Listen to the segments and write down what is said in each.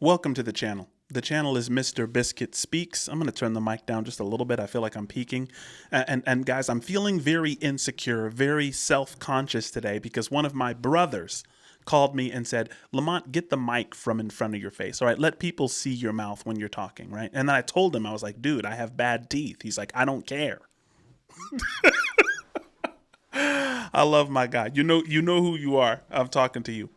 Welcome to the channel. The channel is MrbiscuitSpeaks. I'm going to turn the mic down just a little bit. I feel like I'm peaking. And guys, I'm feeling very insecure, very self-conscious today because one of my brothers called me and said, Lamont, get the mic from in front of your face. All right, let people see your mouth when you're talking, right? And then I told him, I was like, dude, I have bad teeth. He's like, I don't care. I love my guy. You know who you are. I'm talking to you.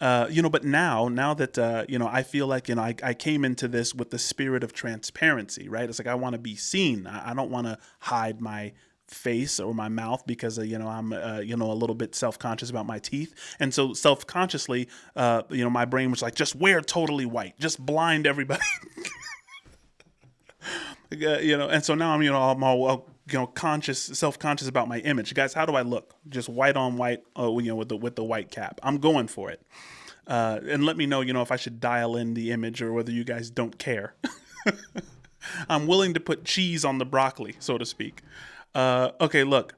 But now that, I feel like, I came into this with the spirit of transparency, right? It's like, I want to be seen. I don't want to hide my face or my mouth because, I'm, a little bit self-conscious about my teeth. And so self-consciously, my brain was like, just wear totally white, just blind everybody. And so now I'm all, self-conscious about my image. Guys, how do I look? Just white on white, with the white cap. I'm going for it. And let me know, if I should dial in the image or whether you guys don't care. I'm willing to put cheese on the broccoli, so to speak. Okay, look,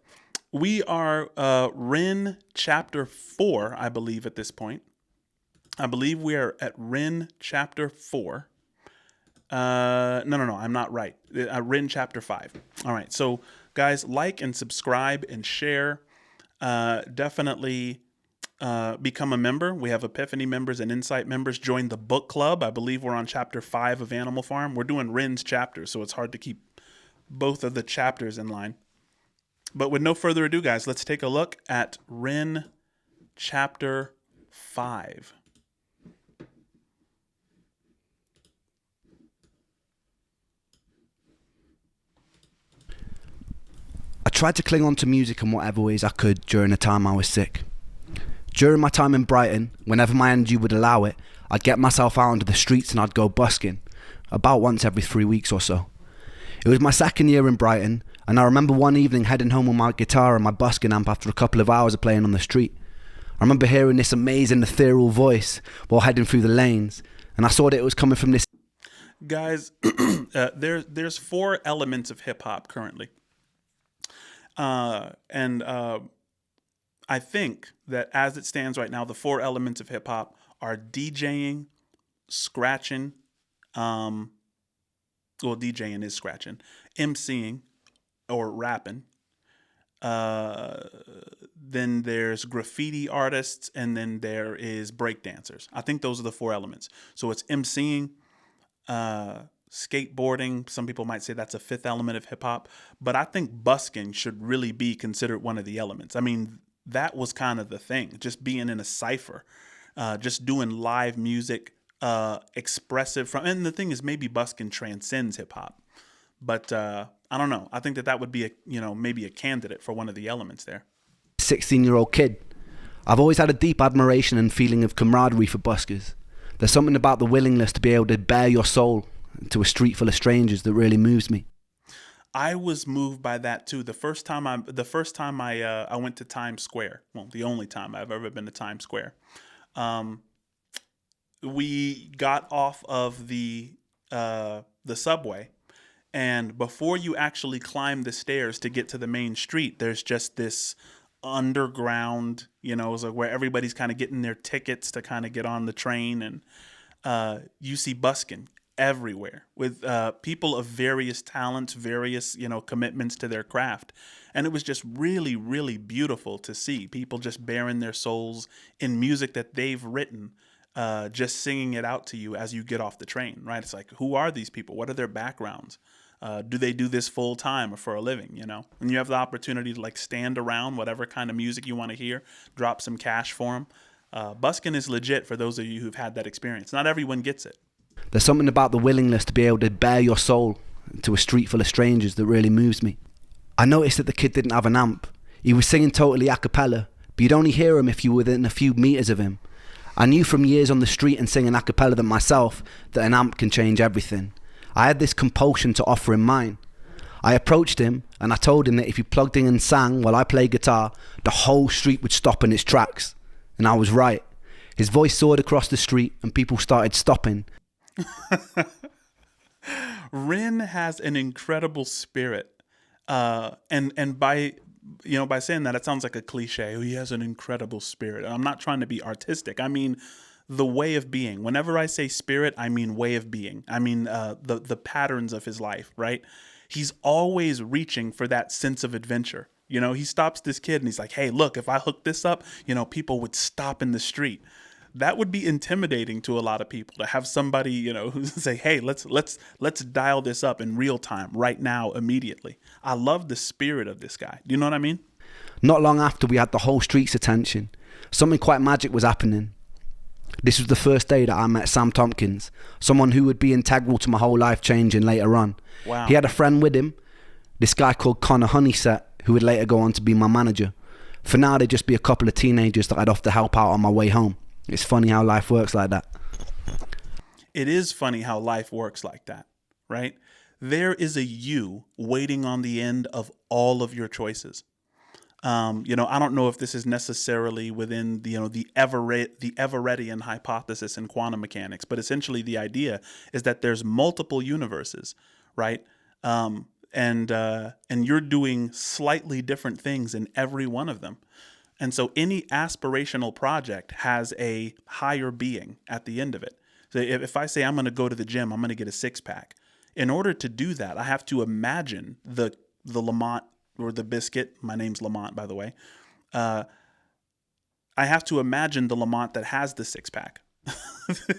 we are REN chapter 4, I believe, at this point. I believe we are at REN chapter 4. No, I'm not right. REN chapter 5. All right, so guys, like and subscribe and share. Definitely become a member. We have Epiphany members and Insight members. Join the book club. I believe we're on chapter 5 of Animal Farm. We're doing REN's chapters, so it's hard to keep both of the chapters in line. But with no further ado, guys, let's take a look at REN chapter 5. I tried to cling on to music in whatever ways I could during the time I was sick. During my time in Brighton, whenever my energy would allow it, I'd get myself out onto the streets and I'd go busking, about once every 3 weeks or so. It was my second year in Brighton, and I remember one evening heading home with my guitar and my busking amp after a couple of hours of playing on the street. I remember hearing this amazing ethereal voice while heading through the lanes, and I saw that it was coming from this... Guys, there's 4 elements of hip-hop currently. I think that as it stands right now, the 4 elements of hip hop are DJing, scratching, DJing is scratching, MCing or rapping. Then there's graffiti artists, and then there is breakdancers. I think those are the 4 elements. So it's MCing, skateboarding. Some people might say that's a 5th element of hip hop, but I think busking should really be considered one of the elements. I mean, that was kind of the thing, just being in a cipher, just doing live music, expressive and the thing is maybe busking transcends hip hop, but I don't know. I think that would be maybe a candidate for one of the elements there. 16-year-old kid. I've always had a deep admiration and feeling of camaraderie for buskers. There's something about the willingness to be able to bare your soul to a street full of strangers that really moves me. I was moved by that too. The first time I went to Times Square. Well, the only time I've ever been to Times Square. We got off of the subway, and before you actually climb the stairs to get to the main street, there's just this underground, it's like where everybody's kind of getting their tickets to kind of get on the train, and you see busking everywhere with people of various talents, various commitments to their craft, and it was just really, really beautiful to see people just bearing their souls in music that they've written, just singing it out to you as you get off the train. Right? It's like, who are these people? What are their backgrounds? Do they do this full time or for a living? And you have the opportunity to stand around whatever kind of music you want to hear, drop some cash for them. Busking is legit for those of you who've had that experience. Not everyone gets it. There's something about the willingness to be able to bare your soul to a street full of strangers that really moves me. I noticed that the kid didn't have an amp. He was singing totally a cappella, but you'd only hear him if you were within a few meters of him. I knew from years on the street and singing a cappella than myself that an amp can change everything. I had this compulsion to offer him mine. I approached him and I told him that if he plugged in and sang while I played guitar, the whole street would stop in its tracks. And I was right. His voice soared across the street and people started stopping. REN has an incredible spirit, and by saying that, it sounds like a cliche. Oh, he has an incredible spirit. And I'm not trying to be artistic. I mean, the way of being. Whenever I say spirit, I mean way of being. I mean the patterns of his life, right? He's always reaching for that sense of adventure. You know, he stops this kid and he's like, hey, look, if I hook this up, you know, people would stop in the street. That would be intimidating to a lot of people, to have somebody, you know, who say, hey, let's dial this up in real time, right now, immediately. I love the spirit of this guy. Do you know what I mean? Not long after, we had the whole street's attention. Something quite magic was happening. This was the first day that I met Sam Tompkins, someone who would be integral to my whole life changing later on. Wow. He had a friend with him, this guy called Connor Honeyset, who would later go on to be my manager. For now, they'd just be a couple of teenagers that I'd have to help out on my way home. It's funny how life works like that. It is funny how life works like that, right? There is a you waiting on the end of all of your choices. You know, I don't know if this is necessarily within the, you know, the Everettian hypothesis in quantum mechanics, but essentially the idea is that there's multiple universes, right? And you're doing slightly different things in every one of them. And so any aspirational project has a higher being at the end of it. So if I say I'm going to go to the gym, I'm going to get a six-pack. In order to do that, I have to imagine the Lamont or the biscuit. My name's Lamont, by the way. I have to imagine the Lamont that has the six-pack,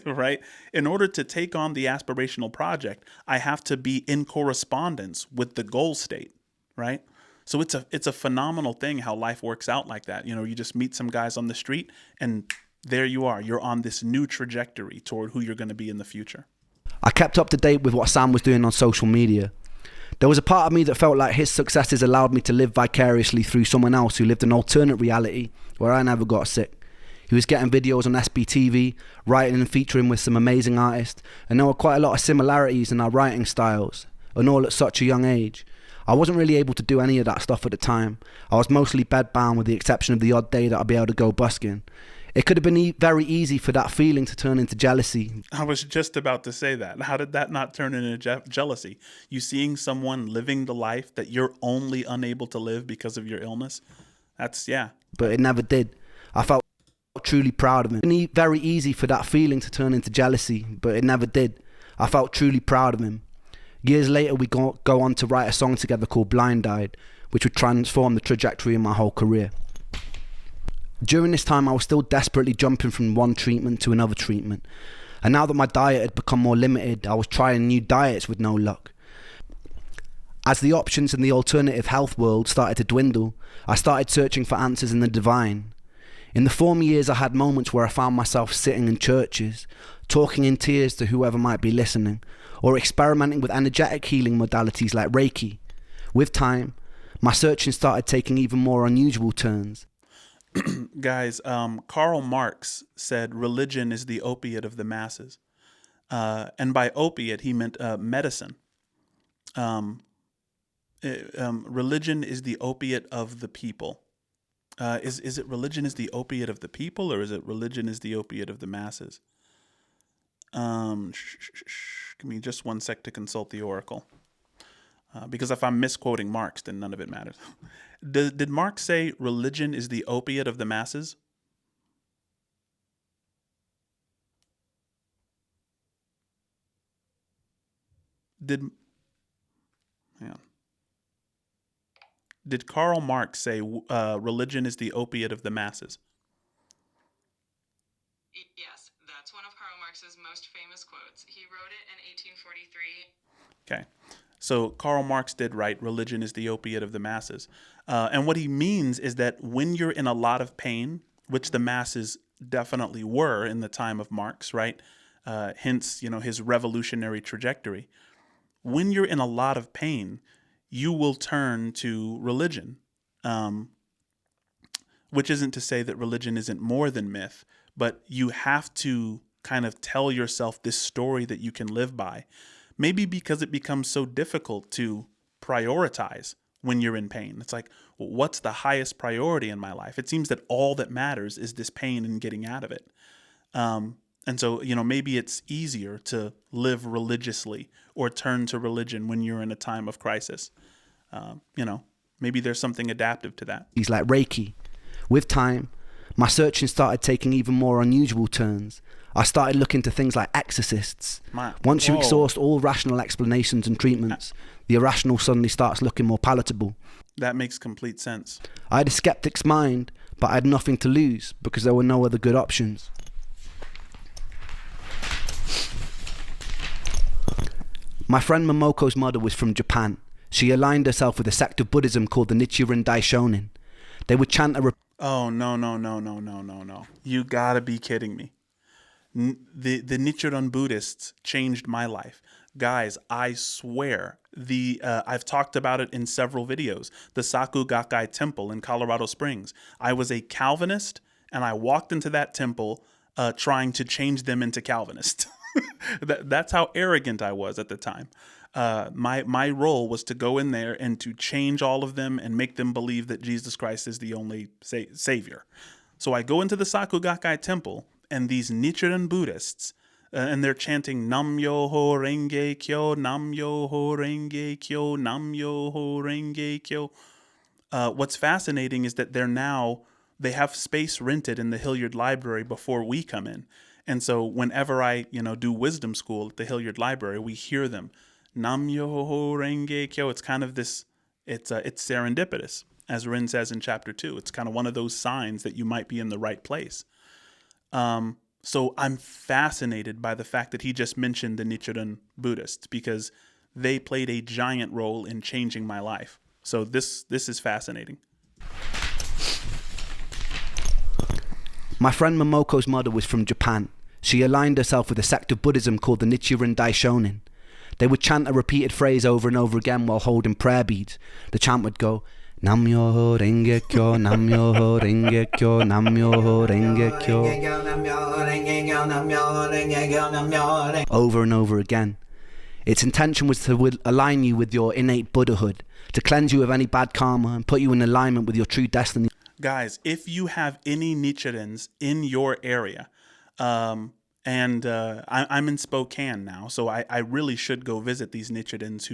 right? In order to take on the aspirational project, I have to be in correspondence with the goal state, right? So it's a phenomenal thing how life works out like that. You know, you just meet some guys on the street and there you are. You're on this new trajectory toward who you're going to be in the future. I kept up to date with what Sam was doing on social media. There was a part of me that felt like his successes allowed me to live vicariously through someone else who lived an alternate reality where I never got sick. He was getting videos on SBTV, writing and featuring with some amazing artists, and there were quite a lot of similarities in our writing styles, and all at such a young age. I wasn't really able to do any of that stuff at the time. I was mostly bedbound with the exception of the odd day that I'd be able to go busking. It could have been very easy for that feeling to turn into jealousy. I was just about to say that. How did that not turn into jealousy? You seeing someone living the life that you're only unable to live because of your illness? That's, yeah. But it never did. I felt truly proud of him. Very easy for that feeling to turn into jealousy, but it never did. I felt truly proud of him. Years later, we go on to write a song together called Blind Eyed, which would transform the trajectory of my whole career. During this time, I was still desperately jumping from one treatment to another treatment. And now that my diet had become more limited, I was trying new diets with no luck. As the options in the alternative health world started to dwindle, I started searching for answers in the divine. In the former years, I had moments where I found myself sitting in churches, talking in tears to whoever might be listening, or experimenting with energetic healing modalities like Reiki. With time, my searching started taking even more unusual turns. Guys, Karl Marx said religion is the opiate of the masses. And by opiate, he meant medicine. Religion is the opiate of the people. Is it religion is the opiate of the people, or is it religion is the opiate of the masses? Give me just one sec to consult the oracle. Because if I'm misquoting Marx, then none of it matters. Did Marx say religion is the opiate of the masses? Did Karl Marx say religion is the opiate of the masses? Yes, that's one of Karl Marx's most famous quotes. He wrote it in 1843. Okay. So Karl Marx did write, religion is the opiate of the masses. And what he means is that when you're in a lot of pain, which the masses definitely were in the time of Marx, right? Hence, you know, his revolutionary trajectory. When you're in a lot of pain, you will turn to religion, which isn't to say that religion isn't more than myth, but you have to kind of tell yourself this story that you can live by. Maybe because it becomes so difficult to prioritize when you're in pain. It's like, well, what's the highest priority in my life? It seems that all that matters is this pain and getting out of it. And so, you know, maybe it's easier to live religiously or turn to religion when you're in a time of crisis. You know, maybe there's something adaptive to that. He's like Reiki. With time, My searching started taking even more unusual turns. I started looking to things like exorcists. Once you exhaust all rational explanations and treatments, the irrational suddenly starts looking more palatable. That makes complete sense. I had a skeptic's mind, but I had nothing to lose because there were no other good options. My friend Momoko's mother was from Japan. She aligned herself with a sect of Buddhism called the Nichiren Daishonin. They would chant a... Oh, no. You gotta be kidding me. The Nitaran Buddhists changed my life. Guys, I swear, I've talked about it in several videos. The Saku Gakkai Temple in Colorado Springs. I was a Calvinist, and I walked into that temple trying to change them into Calvinist. That's how arrogant I was at the time. My role was to go in there and to change all of them and make them believe that Jesus Christ is the only savior. So I go into the Saku Gakkai Temple, and these Nichiren Buddhists, and they're chanting Nam Myoho Renge Kyo, Nam Myoho Renge Kyo, Nam Myoho Renge Kyo. What's fascinating is that they have space rented in the Hilliard Library before we come in. And so whenever I, do wisdom school at the Hilliard Library, we hear them, Nam Myoho Renge Kyo. It's kind of this, it's serendipitous, as Ren says in chapter 2. It's kind of one of those signs that you might be in the right place. So I'm fascinated by the fact that he just mentioned the Nichiren Buddhists because they played a giant role in changing my life. So this is fascinating. My friend Momoko's mother was from Japan. She aligned herself with a sect of Buddhism called the Nichiren Daishonin. They would chant a repeated phrase over and over again while holding prayer beads. The chant would go, Nam Myoho Renge Kyo, Nam Myoho Renge Kyo, Nam Myoho Renge Kyo, over and over again. Its intention was to align you with your innate Buddhahood, to cleanse you of any bad karma and put you in alignment with your true destiny. Guys, if you have any Nichirens in your area, I'm in Spokane now, so I really should go visit these Nichirens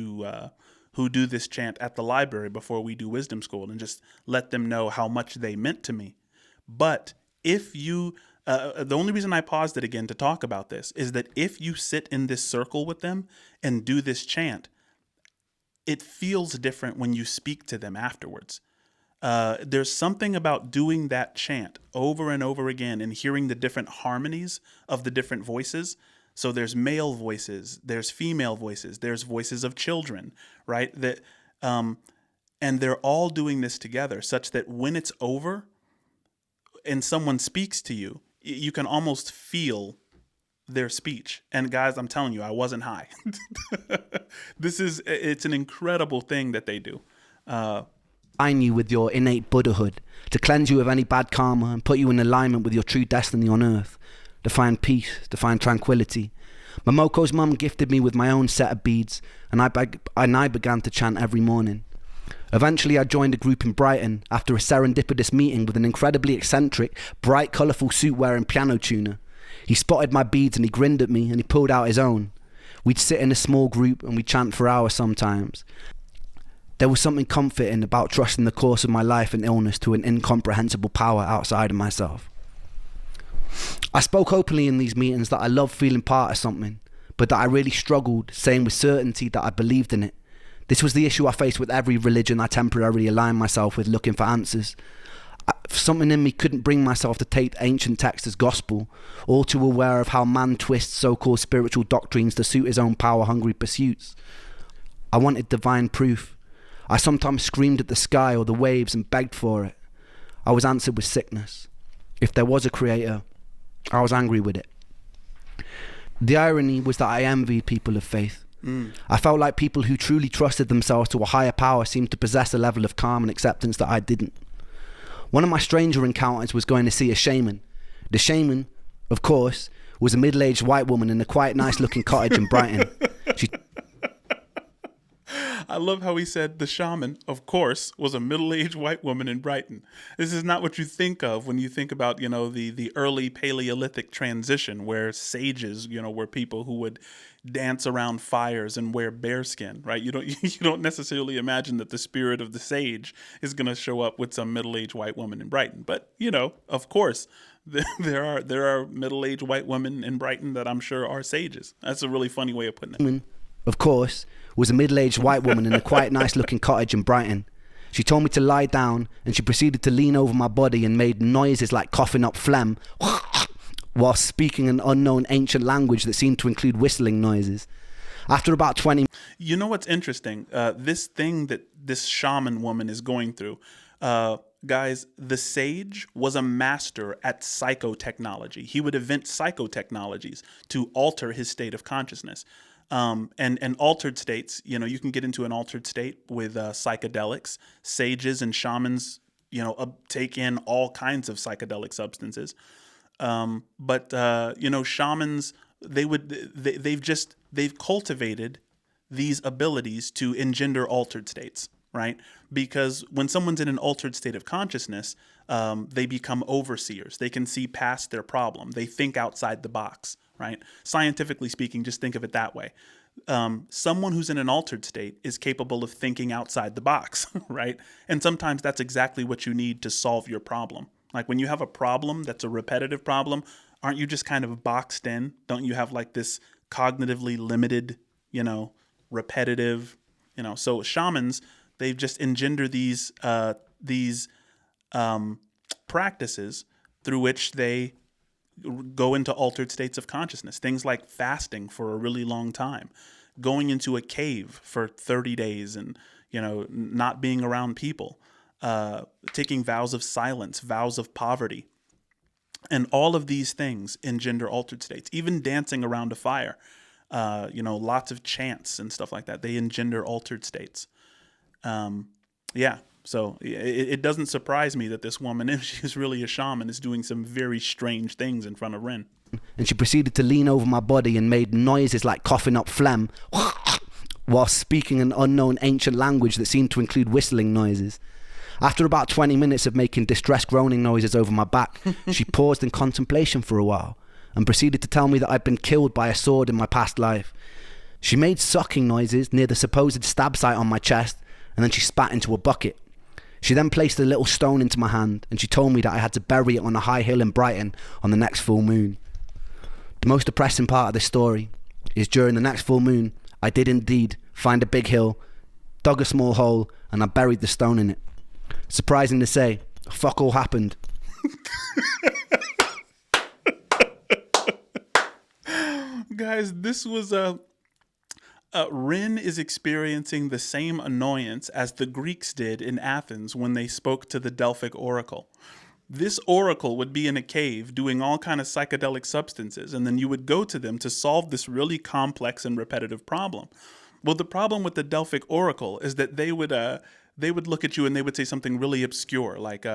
who do this chant at the library before we do wisdom school and just let them know how much they meant to me. But if you, the only reason I paused it again to talk about this is that if you sit in this circle with them and do this chant, it feels different when you speak to them afterwards. There's something about doing that chant over and over again and hearing the different harmonies of the different voices. So there's male voices, there's female voices, there's voices of children, right? And they're all doing this together such that when it's over and someone speaks to you, you can almost feel their speech. And guys, I'm telling you, I wasn't high. It's an incredible thing that they do. Align you with your innate Buddhahood, to cleanse you of any bad karma and put you in alignment with your true destiny on earth, to find peace, to find tranquility. Momoko's mum gifted me with my own set of beads, and I began to chant every morning. Eventually I joined a group in Brighton after a serendipitous meeting with an incredibly eccentric, bright colourful suit-wearing piano tuner. He spotted my beads and he grinned at me and he pulled out his own. We'd sit in a small group and we'd chant for hours sometimes. There was something comforting about trusting the course of my life and illness to an incomprehensible power outside of myself. I spoke openly in these meetings that I loved feeling part of something, but that I really struggled saying with certainty that I believed in it. This was the issue I faced with every religion I temporarily aligned myself with looking for answers. Something in me couldn't bring myself to take ancient texts as gospel, all too aware of how man twists so-called spiritual doctrines to suit his own power-hungry pursuits. I wanted divine proof. I sometimes screamed at the sky or the waves and begged for it. I was answered with sickness. If there was a creator, I was angry with it. The irony was that I envied people of faith. I felt like people who truly trusted themselves to a higher power seemed to possess a level of calm and acceptance that I didn't. One of my stranger encounters was going to see a shaman. The shaman, of course, was a middle-aged white woman in a quite nice-looking cottage in Brighton. I love how he said the shaman, of course, was a middle-aged white woman in Brighton. This is not what you think of when you think about, the early Paleolithic transition, where sages, were people who would dance around fires and wear bearskin, right? You don't necessarily imagine that the spirit of the sage is going to show up with some middle-aged white woman in Brighton. But, of course, there are middle-aged white women in Brighton that I'm sure are sages. That's a really funny way of putting it. Of course, was a middle-aged white woman in a quite nice-looking cottage in Brighton. She told me to lie down, and she proceeded to lean over my body and made noises like coughing up phlegm while speaking an unknown ancient language that seemed to include whistling noises. After about 20... You know what's interesting? This thing that this shaman woman is going through... guys, the sage was a master at psychotechnology. He would invent psychotechnologies to alter his state of consciousness. And altered states, you can get into an altered state with psychedelics. Sages and shamans, take in all kinds of psychedelic substances. But shamans, they've cultivated these abilities to engender altered states. Right? Because when someone's in an altered state of consciousness, they become overseers. They can see past their problem. They think outside the box, right? Scientifically speaking, just think of it that way. Someone who's in an altered state is capable of thinking outside the box, right? And sometimes that's exactly what you need to solve your problem. Like when you have a problem that's a repetitive problem, aren't you just kind of boxed in? Don't you have like this cognitively limited, repetitive, so shamans... They've just engendered these practices through which they go into altered states of consciousness. Things like fasting for a really long time, going into a cave for 30 days and, not being around people, taking vows of silence, vows of poverty. And all of these things engender altered states, even dancing around a fire, lots of chants and stuff like that. They engender altered states. So it doesn't surprise me that this woman, if she's really a shaman, is doing some very strange things in front of Ren. And she proceeded to lean over my body and made noises like coughing up phlegm while speaking an unknown ancient language that seemed to include whistling noises. After about 20 minutes of making distressed groaning noises over my back, she paused in contemplation for a while and proceeded to tell me that I'd been killed by a sword in my past life. She made sucking noises near the supposed stab site on my chest, and then she spat into a bucket. She then placed a little stone into my hand, and she told me that I had to bury it on a high hill in Brighton on the next full moon. The most depressing part of this story is during the next full moon, I did indeed find a big hill, dug a small hole, and I buried the stone in it. Surprising to say, fuck all happened. Guys, this was Ren is experiencing the same annoyance as the Greeks did in Athens when they spoke to the Delphic Oracle. This oracle would be in a cave doing all kind of psychedelic substances, and then you would go to them to solve this really complex and repetitive problem. Well, the problem with the Delphic Oracle is that they would look at you and they would say something really obscure, like,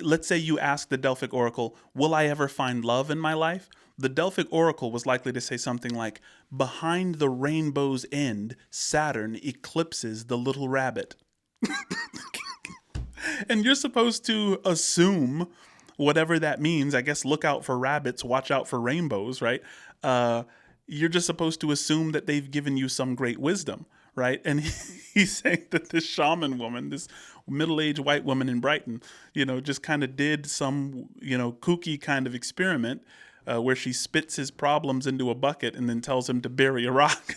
let's say you ask the Delphic Oracle, will I ever find love in my life? The Delphic Oracle was likely to say something like, behind the rainbow's end, Saturn eclipses the little rabbit. And you're supposed to assume whatever that means. I guess look out for rabbits, watch out for rainbows, right? You're just supposed to assume that they've given you some great wisdom, right? And he's saying that this shaman woman, this middle-aged white woman in Brighton, just kind of did some, kooky kind of experiment where she spits his problems into a bucket and then tells him to bury a rock.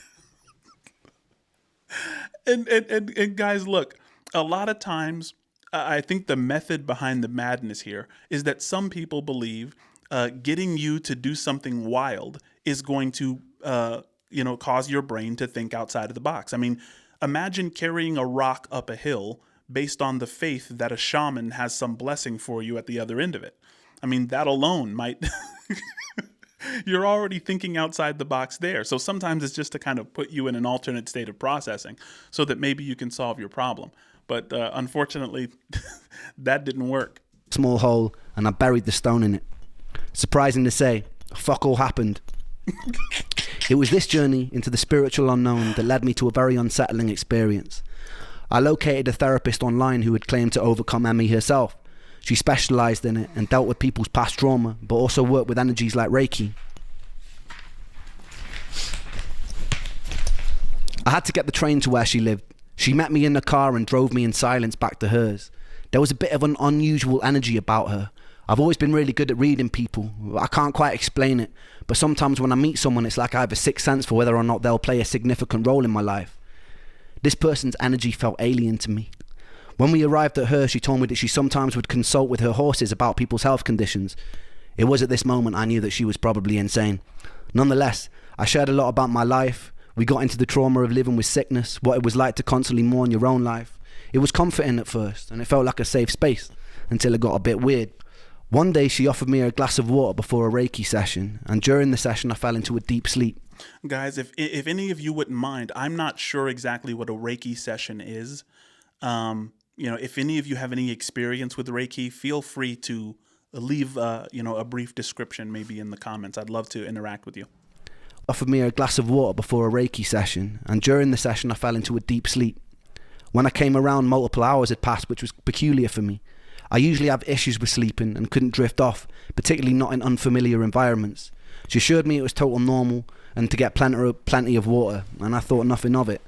and guys, look, a lot of times, I think the method behind the madness here is that some people believe getting you to do something wild is going to, cause your brain to think outside of the box. I mean, imagine carrying a rock up a hill based on the faith that a shaman has some blessing for you at the other end of it. I mean, that alone might... You're already thinking outside the box there. So sometimes it's just to kind of put you in an alternate state of processing so that maybe you can solve your problem. But unfortunately, that didn't work. Small hole, and I buried the stone in it. Surprising to say, fuck all happened. It was this journey into the spiritual unknown that led me to a very unsettling experience. I located a therapist online who had claimed to overcome ME herself. She specialised in it and dealt with people's past trauma, but also worked with energies like Reiki. I had to get the train to where she lived. She met me in the car and drove me in silence back to hers. There was a bit of an unusual energy about her. I've always been really good at reading people. I can't quite explain it, but sometimes when I meet someone, it's like I have a sixth sense for whether or not they'll play a significant role in my life. This person's energy felt alien to me. When we arrived at her, she told me that she sometimes would consult with her horses about people's health conditions. It was at this moment I knew that she was probably insane. Nonetheless, I shared a lot about my life. We got into the trauma of living with sickness, what it was like to constantly mourn your own life. It was comforting at first, and it felt like a safe space, until it got a bit weird. One day she offered me a glass of water before a Reiki session, and during the session I fell into a deep sleep. Guys, if any of you wouldn't mind, I'm not sure exactly what a Reiki session is. If any of you have any experience with Reiki, feel free to leave a brief description maybe in the comments. I'd love to interact with you. Offered me a glass of water before a Reiki session, and during the session I fell into a deep sleep. When I came around, multiple hours had passed, which was peculiar for me. I usually have issues with sleeping and couldn't drift off, particularly not in unfamiliar environments. She assured me it was total normal and to get plenty of water, and I thought nothing of it.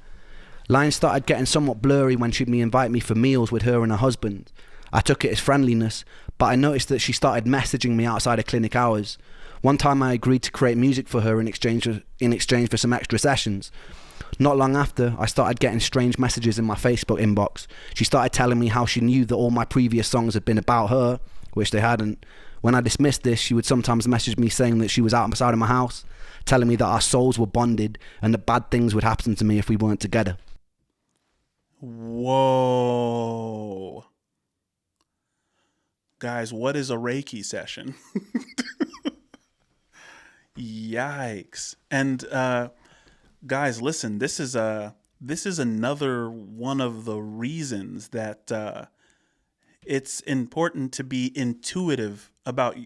Lines started getting somewhat blurry when she'd invite me for meals with her and her husband. I took it as friendliness, but I noticed that she started messaging me outside of clinic hours. One time I agreed to create music for her in exchange for some extra sessions. Not long after, I started getting strange messages in my Facebook inbox. She started telling me how she knew that all my previous songs had been about her, which they hadn't. When I dismissed this, she would sometimes message me saying that she was outside of my house, telling me that our souls were bonded and that bad things would happen to me if we weren't together. Whoa. Guys, what is a Reiki session? Yikes. And guys, listen, this is another one of the reasons that it's important to be intuitive about,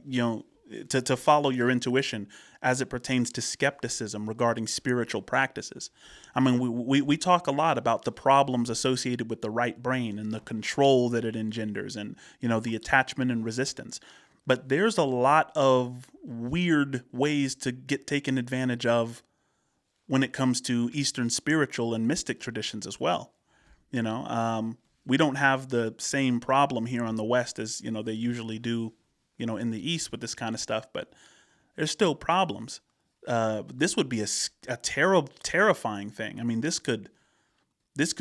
to follow your intuition as it pertains to skepticism regarding spiritual practices. I mean, we talk a lot about the problems associated with the right brain and the control that it engenders and, the attachment and resistance. But there's a lot of weird ways to get taken advantage of when it comes to Eastern spiritual and mystic traditions as well. We don't have the same problem here on the West as, they usually do, in the East with this kind of stuff, but there's still problems. This would be a terrifying thing. I mean, this could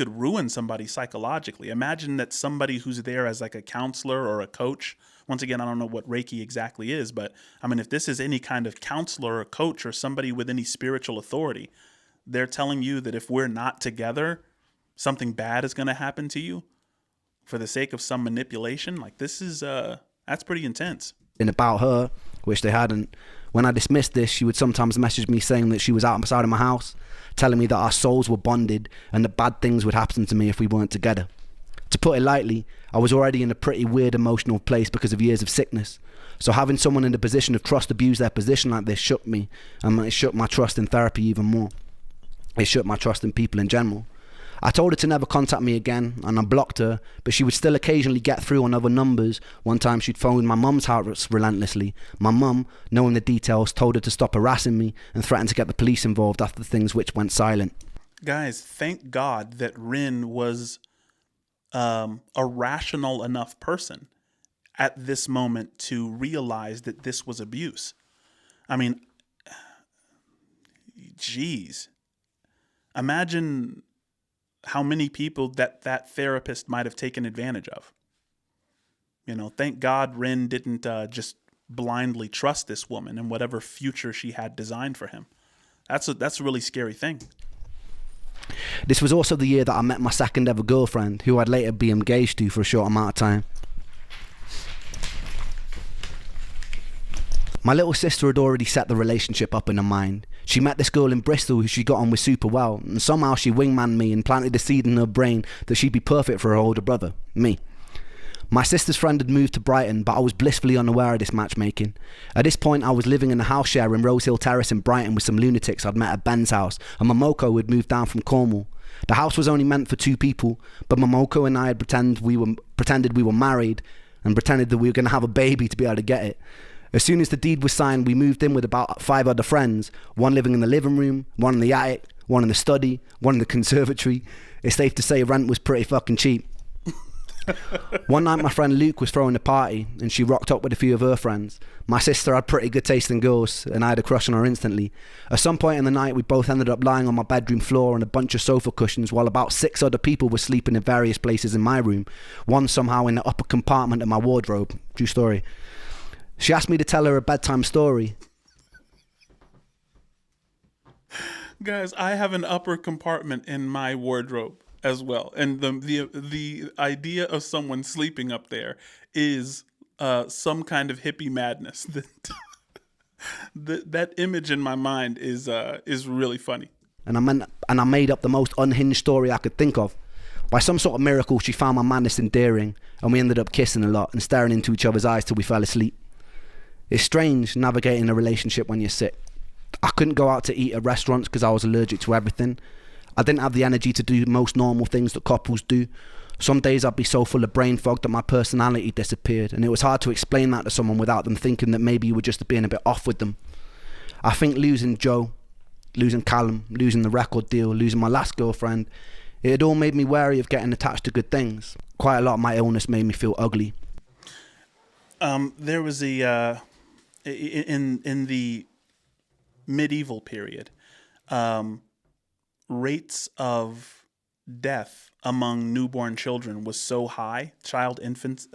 ruin somebody psychologically. Imagine that somebody who's there as like a counselor or a coach. Once again, I don't know what Reiki exactly is, but I mean, if this is any kind of counselor or coach or somebody with any spiritual authority, they're telling you that if we're not together, something bad is going to happen to you for the sake of some manipulation. Like this is, that's pretty intense. And about her, which they hadn't. When I dismissed this, she would sometimes message me saying that she was outside of my house, telling me that our souls were bonded and that bad things would happen to me if we weren't together. To put it lightly, I was already in a pretty weird emotional place because of years of sickness. So having someone in the position of trust abuse their position like this shook me, and it shook my trust in therapy even more. It shook my trust in people in general. I told her to never contact me again, and I blocked her, but she would still occasionally get through on other numbers. One time she'd phoned my mum's house relentlessly. My mum, knowing the details, told her to stop harassing me and threatened to get the police involved after things which went silent. Guys, thank God that REN was a rational enough person at this moment to realize that this was abuse. I mean, geez. Imagine how many people that therapist might have taken advantage of. Thank God REN didn't just blindly trust this woman and whatever future she had designed for him. That's a really scary thing. This was also the year that I met my second ever girlfriend, who I'd later be engaged to for a short amount of time. My little sister had already set the relationship up in her mind. She met this girl in Bristol who she got on with super well, and somehow she wingmanned me and planted the seed in her brain that she'd be perfect for her older brother, me. My sister's friend had moved to Brighton, but I was blissfully unaware of this matchmaking. At this point, I was living in a house share in Rose Hill Terrace in Brighton with some lunatics I'd met at Ben's house, and Momoko had moved down from Cornwall. The house was only meant for 2 people, but Momoko and I had pretended we were married and pretended that we were going to have a baby to be able to get it. As soon as the deed was signed, we moved in with about 5 other friends, one living in the living room, one in the attic, one in the study, one in the conservatory. It's safe to say rent was pretty fucking cheap. One night my friend Luke was throwing a party and she rocked up with a few of her friends. My sister had pretty good taste in girls and I had a crush on her instantly. At some point in the night we both ended up lying on my bedroom floor on a bunch of sofa cushions while about 6 other people were sleeping in various places in my room, one somehow in the upper compartment of my wardrobe. True story. She asked me to tell her a bedtime story. Guys, I have an upper compartment in my wardrobe as well, and the idea of someone sleeping up there is some kind of hippie madness. That image in my mind is really funny. And I made up the most unhinged story I could think of. By some sort of miracle, she found my madness endearing, and we ended up kissing a lot and staring into each other's eyes till we fell asleep. It's strange navigating a relationship when you're sick. I couldn't go out to eat at restaurants because I was allergic to everything. I didn't have the energy to do most normal things that couples do. Some days I'd be so full of brain fog that my personality disappeared, and it was hard to explain that to someone without them thinking that maybe you were just being a bit off with them. I think losing Joe, losing Callum, losing the record deal, losing my last girlfriend, it had all made me wary of getting attached to good things. Quite a lot of my illness made me feel ugly. There was a in the medieval period, rates of death among newborn children was so high, infant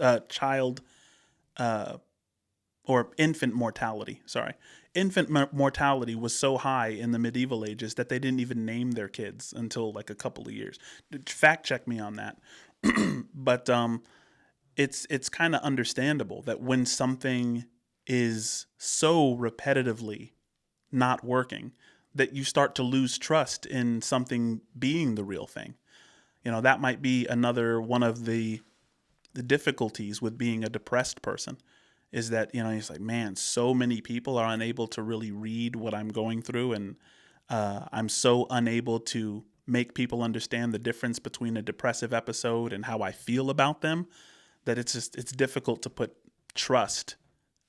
mortality was so high in the medieval ages that they didn't even name their kids until like a couple of years. Fact check me on that. But it's kind of understandable that when something is so repetitively not working, that you start to lose trust in something being the real thing. You know, that might be another one of the difficulties with being a depressed person, is that, you know, it's like, man, so many people are unable to really read what I'm going through, and I'm so unable to make people understand the difference between a depressive episode and how I feel about them, that it's difficult to put trust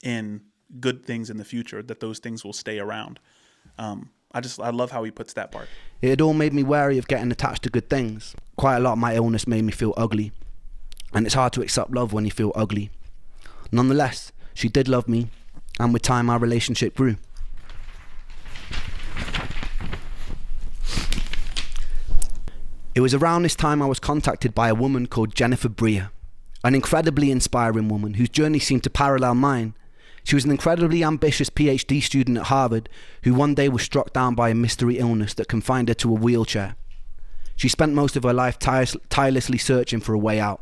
in good things in the future, that those things will stay around. I love how he puts that part. It had all made me wary of getting attached to good things. Quite a lot of my illness made me feel ugly, and it's hard to accept love when you feel ugly. Nonetheless, she did love me, and with time our relationship grew. It was around this time I was contacted by a woman called Jennifer Brier, an incredibly inspiring woman whose journey seemed to parallel mine. She was an incredibly ambitious PhD student at Harvard who one day was struck down by a mystery illness that confined her to a wheelchair. She spent most of her life tirelessly searching for a way out.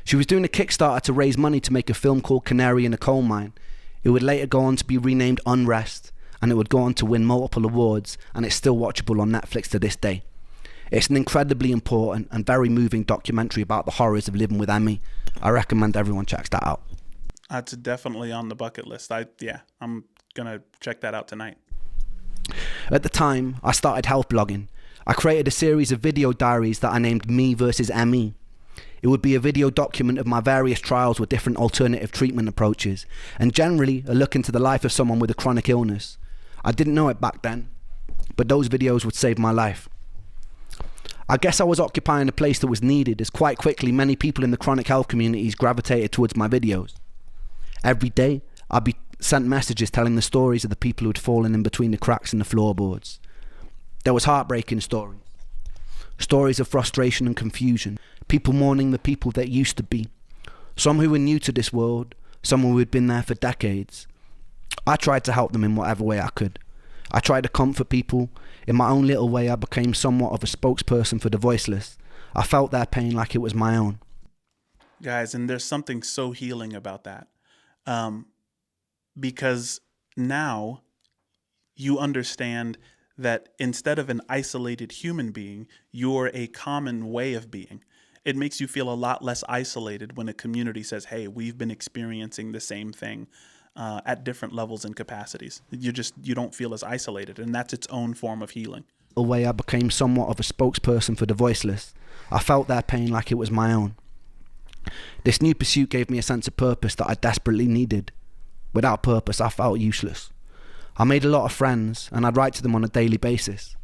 She was doing a Kickstarter to raise money to make a film called Canary in a Coal Mine. It would later go on to be renamed Unrest, and it would go on to win multiple awards, and it's still watchable on Netflix to this day. It's an incredibly important and very moving documentary about the horrors of living with ME. I recommend everyone checks that out. That's definitely on the bucket list. I'm gonna check that out tonight. At the time, I started health blogging. I created a series of video diaries that I named Me versus ME. It would be a video document of my various trials with different alternative treatment approaches, and generally a look into the life of someone with a chronic illness. I didn't know it back then, but those videos would save my life. I guess I was occupying a place that was needed, as quite quickly many people in the chronic health communities gravitated towards my videos. Every day, I'd be sent messages telling the stories of the people who had fallen in between the cracks in the floorboards. There was heartbreaking stories. Stories of frustration and confusion. People mourning the people that used to be. Some who were new to this world. Some who had been there for decades. I tried to help them in whatever way I could. I tried to comfort people. In my own little way, I became somewhat of a spokesperson for the voiceless. I felt their pain like it was my own. Guys, and there's something so healing about that. Because now you understand that instead of an isolated human being, you're a common way of being. it makes you feel a lot less isolated when a community says, hey, we've been experiencing the same thing at different levels and capacities. You don't feel as isolated, and that's its own form of healing. The way I became somewhat of a spokesperson for the voiceless, I felt their pain like it was my own. This new pursuit gave me a sense of purpose that I desperately needed. Without purpose, I felt useless. I made a lot of friends, and I'd write to them on a daily basis.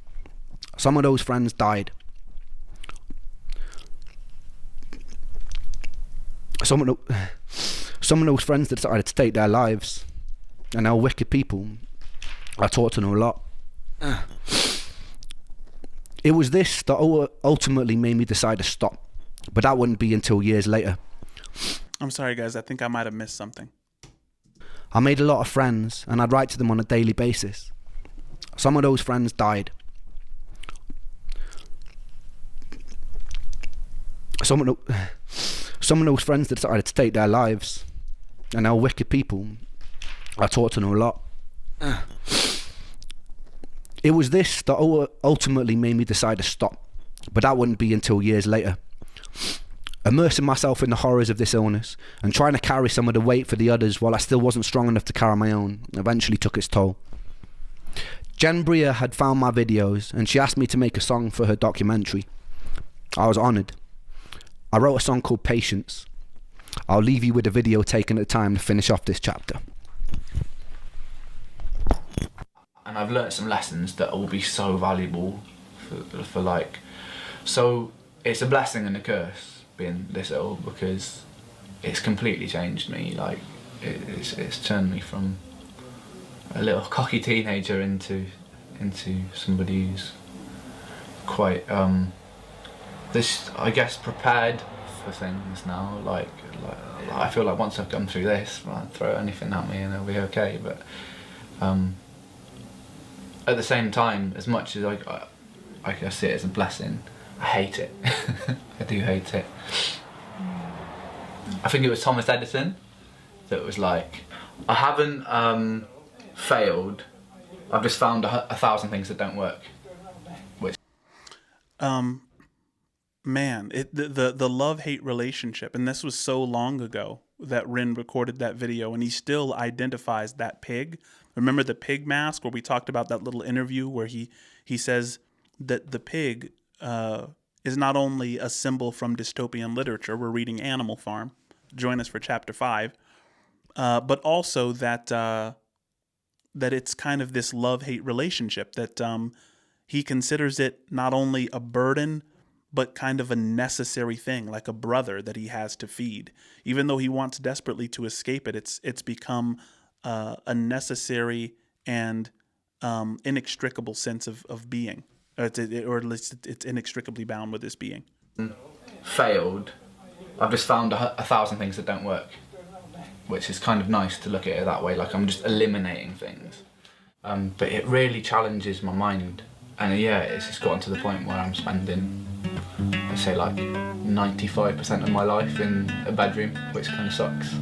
Some of those friends died. Some of those friends decided to take their lives, and they were wicked people. I talked to them a lot. It was this that ultimately made me decide to stop, but that wouldn't be until years later. I'm sorry, guys. I think I might have missed something. I made a lot of friends, and I'd write to them on a daily basis. Some of those friends died. Some of those friends decided to take their lives, and they were wicked people. I talked to them a lot. It was this that ultimately made me decide to stop, but that wouldn't be until years later. Immersing myself in the horrors of this illness and trying to carry some of the weight for the others while I still wasn't strong enough to carry my own eventually took its toll. Jen Brier had found my videos and she asked me to make a song for her documentary. I was honoured. I wrote a song called Patience. I'll leave you with a video taken at a time to finish off this chapter. And I've learnt some lessons that will be so valuable for like, so it's a blessing and a curse being this ill, because it's completely changed me. Like it's turned me from a little cocky teenager into somebody who's quite this, I guess, prepared for things now. Like I feel like once I've gone through this, I'll throw anything at me and it'll be okay. But at the same time, as much as I see it as a blessing, I hate it. I do hate it. I think it was Thomas Edison that was like, I haven't failed, I've just found a thousand things that don't work. Which man, the love-hate relationship, and this was so long ago that REN recorded that video, and he still identifies that pig. Remember the pig mask, where we talked about that little interview where he says that the pig is not only a symbol from dystopian literature, we're reading Animal Farm, join us for chapter 5, but also that it's kind of this love-hate relationship, that he considers it not only a burden, but kind of a necessary thing, like a brother that he has to feed. Even though he wants desperately to escape it, it's become a necessary and inextricable sense of being, or at least it's inextricably bound with this being. Failed, I've just found a thousand things that don't work, which is kind of nice to look at it that way, like I'm just eliminating things. But it really challenges my mind, and yeah, it's just gotten to the point where I'm spending, I'd say, like 95% of my life in a bedroom, which kind of sucks,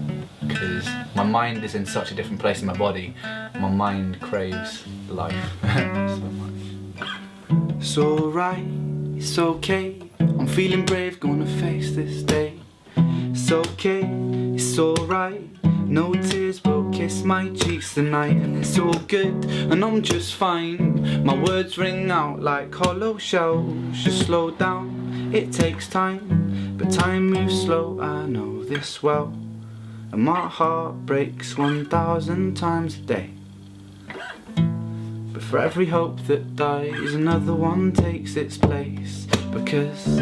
because my mind is in such a different place in my body. My mind craves life so much. It's alright, it's okay, I'm feeling brave, gonna face this day. It's okay, it's alright, no tears will kiss my cheeks tonight, and it's all good, and I'm just fine. My words ring out like hollow shells. Just slow down, it takes time, but time moves slow, I know this well. And my heart breaks 1,000 times a day. But for every hope that dies, another one takes its place. Because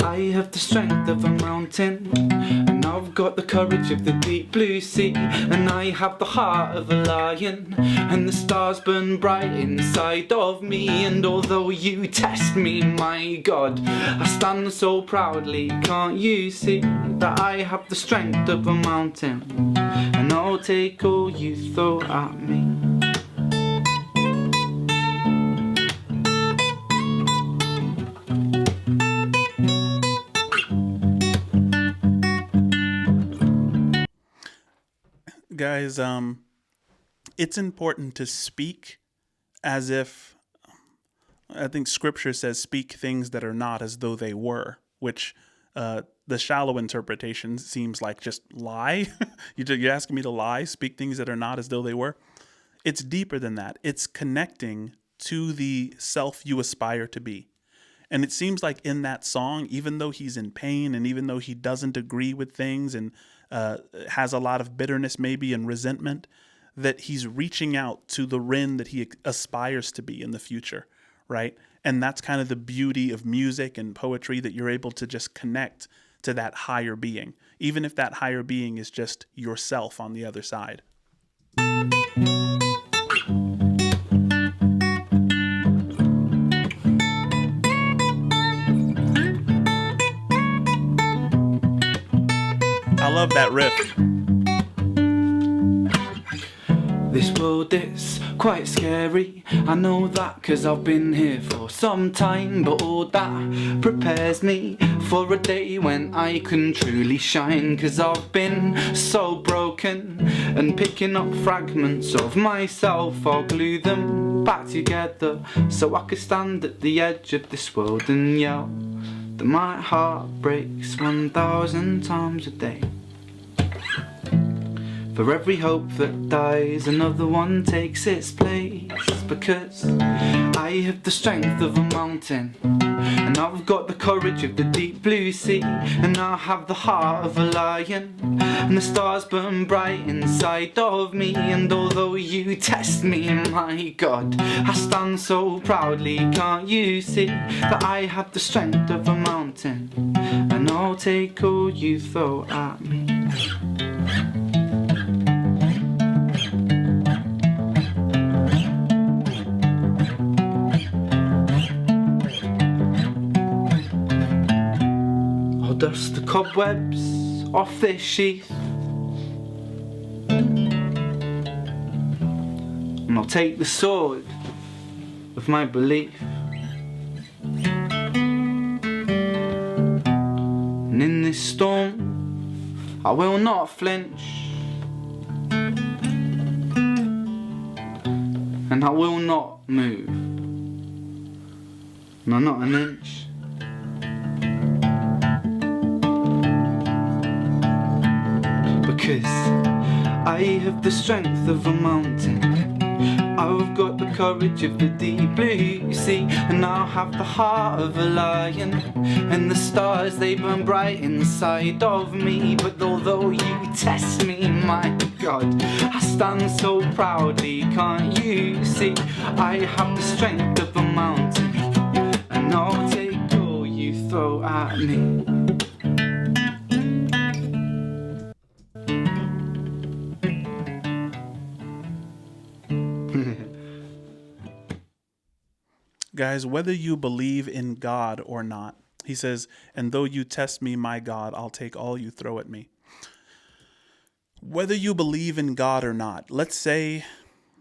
I have the strength of a mountain, and I've got the courage of the deep blue sea, and I have the heart of a lion, and the stars burn bright inside of me. And although you test me, my God, I stand so proudly. Can't you see that I have the strength of a mountain, and I'll take all you throw at me. Guys, it's important to speak as if, I think scripture says, speak things that are not as though they were, which the shallow interpretation seems like just lie. You're asking me to lie, speak things that are not as though they were. It's deeper than that. It's connecting to the self you aspire to be. And it seems like in that song, even though he's in pain and even though he doesn't agree with things and has a lot of bitterness maybe and resentment, that he's reaching out to the REN that he aspires to be in the future, right? And that's kind of the beauty of music and poetry, that you're able to just connect to that higher being, even if that higher being is just yourself on the other side. I love that riff. This world is quite scary, I know that 'cause I've been here for some time. But all that prepares me for a day when I can truly shine. 'Cause I've been so broken, and picking up fragments of myself, I'll glue them back together so I can stand at the edge of this world and yell that my heart breaks 1,000 times a day. For every hope that dies, another one takes its place. Because I have the strength of a mountain, and I've got the courage of the deep blue sea, and I have the heart of a lion, and the stars burn bright inside of me. And although you test me, my God, I stand so proudly. Can't you see that I have the strength of a mountain, and I'll take all you throw at me. Dust the cobwebs off this sheath, and I'll take the sword of my belief, and in this storm I will not flinch, and I will not move, no, not an inch. Because I have the strength of a mountain, I've got the courage of the deep blue sea, and I'll have the heart of a lion, and the stars they burn bright inside of me. But although you test me, my God, I stand so proudly. Can't you see I have the strength of a mountain, and I'll take all you throw at me. Guys, whether you believe in God or not, he says, and though you test me, my God, I'll take all you throw at me. Whether you believe in God or not, let's say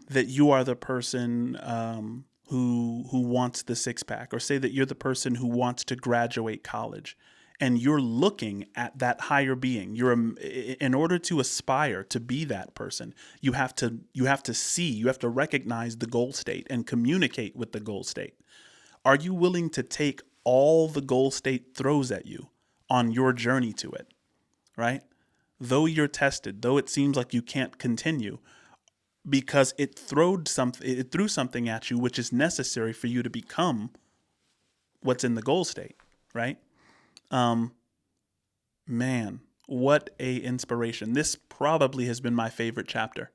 that you are the person who wants the six-pack, or say that you're the person who wants to graduate college, and you're looking at that higher being. In order to aspire to be that person, you have to recognize the goal state and communicate with the goal state. Are you willing to take all the goal state throws at you on your journey to it, right? Though you're tested, though it seems like you can't continue, because it threw something at you which is necessary for you to become what's in the goal state, right? Man, what a inspiration. This probably has been my favorite chapter.